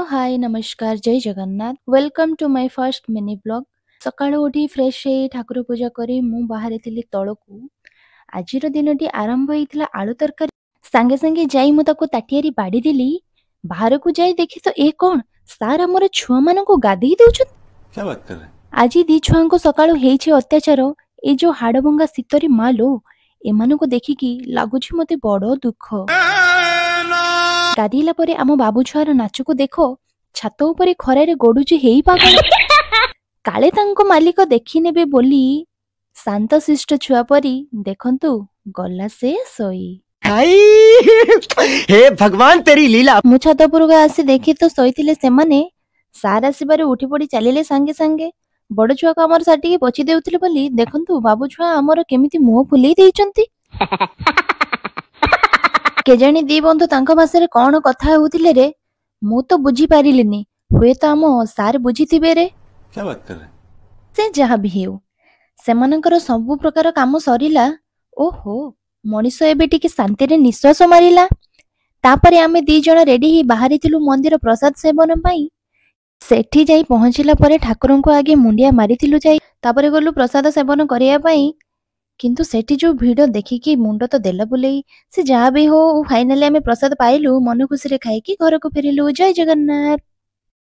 हाय नमस्कार जय Jagannath welcome to my first mini blog. सकाळु उठी फ्रेश हे ठाकुर पूजा करी मु बाहरी थिली तळकू। आजिर दिनटी आरंभ होइथिला आलू तरकारी। सांगे सांगे जाई मु ताको ताटियारी बाड़ी देली। बाहर को जाई देखि तो ए कोन सार हमर छुआ मानको को गादी दउछत। क्या बात कर रहे हैं? आजी दी छुआंको सकाळु हेछि अत्याचार। ए जो हाडभंगा सितरी मालो एमानको देखिकी लागुछि मते बड़ दुख। गाधीला परे आम बाबू छुआर नाचको देखो छात उपरे खरारे गडुची हेई पागल। काले तांको मालिक देखि नेबे बोली शांत शिष्ट छुआ परी देखंतु गला से सोई। हे भगवान तेरी लीला। मु छात उपरको आसी देखि तो सोईथिले सेमाने सार आसीबारे उठी पड़ी चलिले सांगे सांगे। बड़ छुआ को हमर साटिके पछि देउथिले बोली देखंतु बाबू छुआ हमर केमिति मुह फुलेई देइचंती। केजाणी दी बंधु तांको भाषारे कौन कथा होउथिले रे मु तो बुझी पारिलिनी। हुए तो आम सार बुझीथिबे रे। क्या बात कर रहे हैं? से जहा भी हेउ सेमानंकर सब प्रकार काम सरिला। ओहो मनीष एबे टिके शांति रे निश्वास मारिला। तापरे आमे दी जण रेडी ही बाहरी थिलु मंदिर प्रसाद सेवन पाई। सेठी जाई पहुंचिला परे ठाकुरन को आगे मुंडिया मारिथिलु जाई। तापरे गलु प्रसाद सेवन करिया पाई। किंतु सेठी जो भीड़ देखिकी मुंड तो देला बुलेई। से जहा भी हो फाइनली आमे प्रसाद पाइलु मन खुशी रे खाई कि घर को फेरिलु। जय जगन्नाथ।